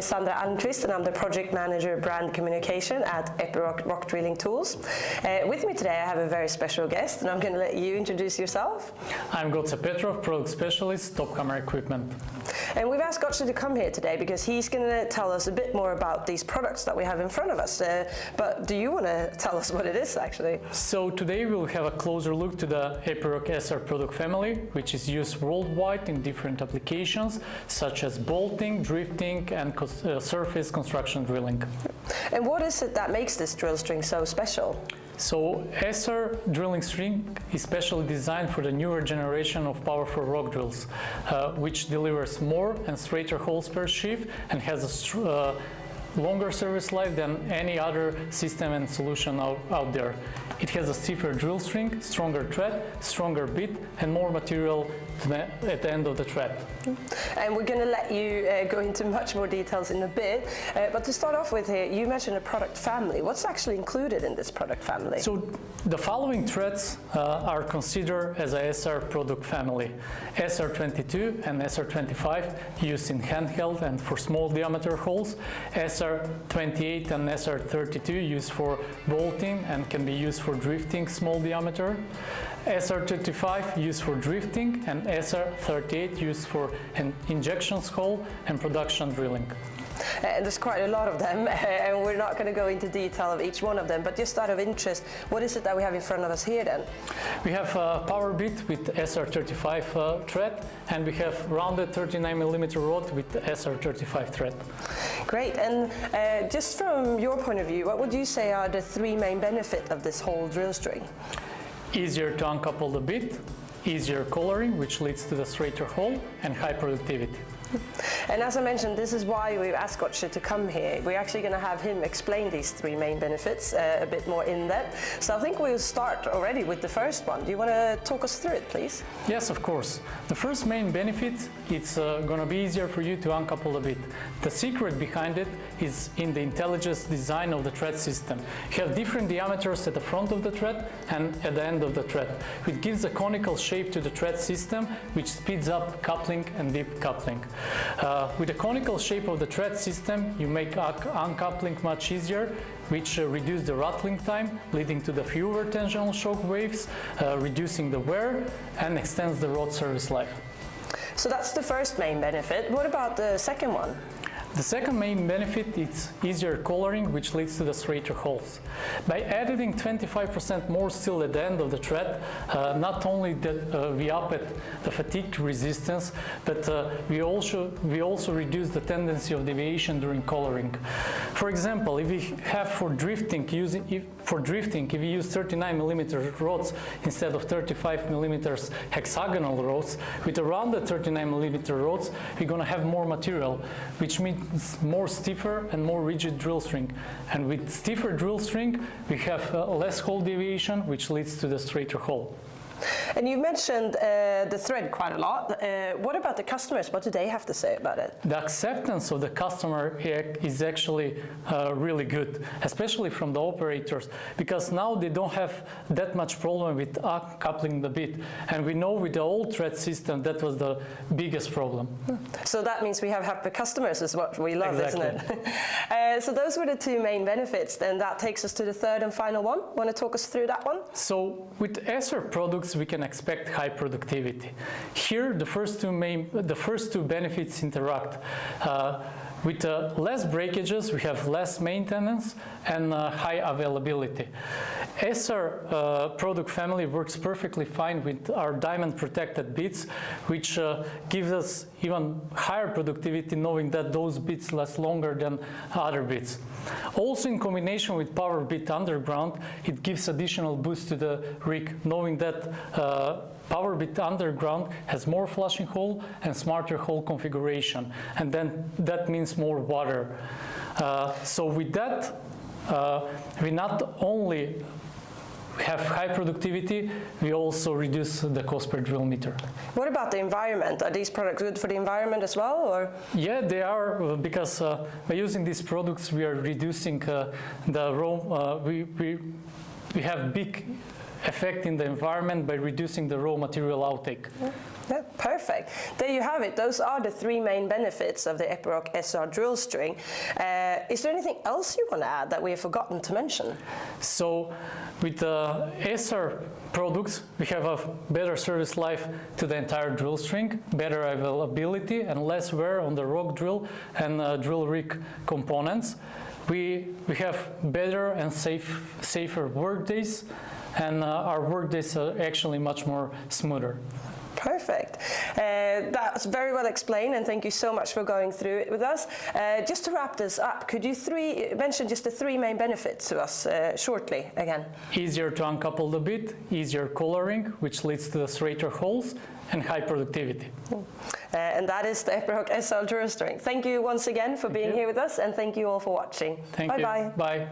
is Sandra Almqvist, and I'm the Project Manager Brand Communication at Epiroc Rock Drilling Tools. With me today I have a very special guest, and I'm going to let you introduce yourself. I'm Gotze Petrov, Product Specialist, Top Camera Equipment. And we've asked Gotze to come here today because he's going to tell us a bit more about these products that we have in front of us. But do you want to tell us what it is actually? So today we'll have a closer look to the Epiroc SR product family, which is used worldwide in different applications such as bolting, drifting and surface construction drilling. And what is it that makes this drill string so special? So SR drilling string is specially designed for the newer generation of powerful rock drills, which delivers more and straighter holes per sheave and has a longer service life than any other system and solution out there. It has a stiffer drill string, stronger thread, stronger bit, and more material at the end of the thread. And we're going to let you go into much more details in a bit, but to start off with here, you mentioned a product family. What's actually included in this product family? So the following threads are considered as a SR product family. SR22 and SR25 used in handheld and for small diameter holes. SR28 and SR32 used for bolting and can be used for drifting small diameter. SR35 used for drifting, and SR38 used for an injection hole and production drilling. And there's quite a lot of them, and we're not going to go into detail of each one of them, but just out of interest, what is it that we have in front of us here then? We have a power bit with SR35 thread, and we have rounded 39mm rod with SR35 thread. Great, and just from your point of view, what would you say are the three main benefits of this whole drill string? Easier to uncouple the bit, easier coloring, which leads to the straighter hole, and high productivity. And as I mentioned, this is why we've asked Gotze to come here. We're actually going to have him explain these three main benefits a bit more in depth. So I think we'll start already with the first one. Do you want to talk us through it, please? Yes, of course. The first main benefit, it's going to be easier for you to uncouple a bit. The secret behind it is in the intelligent design of the thread system. You have different diameters at the front of the thread and at the end of the thread. It gives a conical shape to the thread system, which speeds up coupling and deep coupling. With the conical shape of the thread system, you make uncoupling much easier, which reduces the rattling time, leading to the fewer tensional shock waves, reducing the wear, and extends the rod service life. So that's the first main benefit. What about the second one? The second main benefit is easier coloring, which leads to the straighter holes. By adding 25% more steel at the end of the thread, not only that we up at the fatigue resistance, but we also reduce the tendency of deviation during coloring. For example, if we have for drifting, if we use 39mm rods instead of 35mm hexagonal rods, with a rounded 39mm rods, we're going to have more material, which means more stiffer and more rigid drill string. And with stiffer drill string, we have less hole deviation, which leads to the straighter hole. And you mentioned the thread quite a lot. What about the customers? What do they have to say about it? The acceptance of the customer is actually really good, especially from the operators, because now they don't have that much problem with coupling the bit. And we know with the old thread system, that was the biggest problem. So that means we have happy customers is what we love, exactly. Isn't it? So those were the two main benefits. Then that takes us to the third and final one. Want to talk us through that one? So with SR products, we can expect high productivity. Here, the first two benefits interact. With less breakages, we have less maintenance and high availability. SR product family works perfectly fine with our diamond protected bits, which gives us even higher productivity knowing that those bits last longer than other bits. Also in combination with power bit underground, it gives additional boost to the rig, knowing that power bit underground has more flushing hole and smarter hole configuration, and then that means more water. So with that, we not only have high productivity, we also reduce the cost per drill meter. What about the environment? Are these products good for the environment as well, or? Yeah, they are, because by using these products, we are reducing the raw. We have big affecting the environment by reducing the raw material outtake. Yeah, perfect. There you have it. Those are the three main benefits of the Epiroc SR drill string. Is there anything else you want to add that we have forgotten to mention? So with the SR products, we have a better service life to the entire drill string, better availability and less wear on the rock drill and drill rig components. We have better and safer work days, and our work days are actually much more smoother. Perfect. That's very well explained, and thank you so much for going through it with us. Just to wrap this up, could you mention just the three main benefits to us shortly again? Easier to uncouple the bit, easier collaring, which leads to the straighter holes, and high productivity. And that is the Epiroc SR drill string. Thank you once again for being here with us, and thank you all for watching. Thank you. Bye-bye. Bye.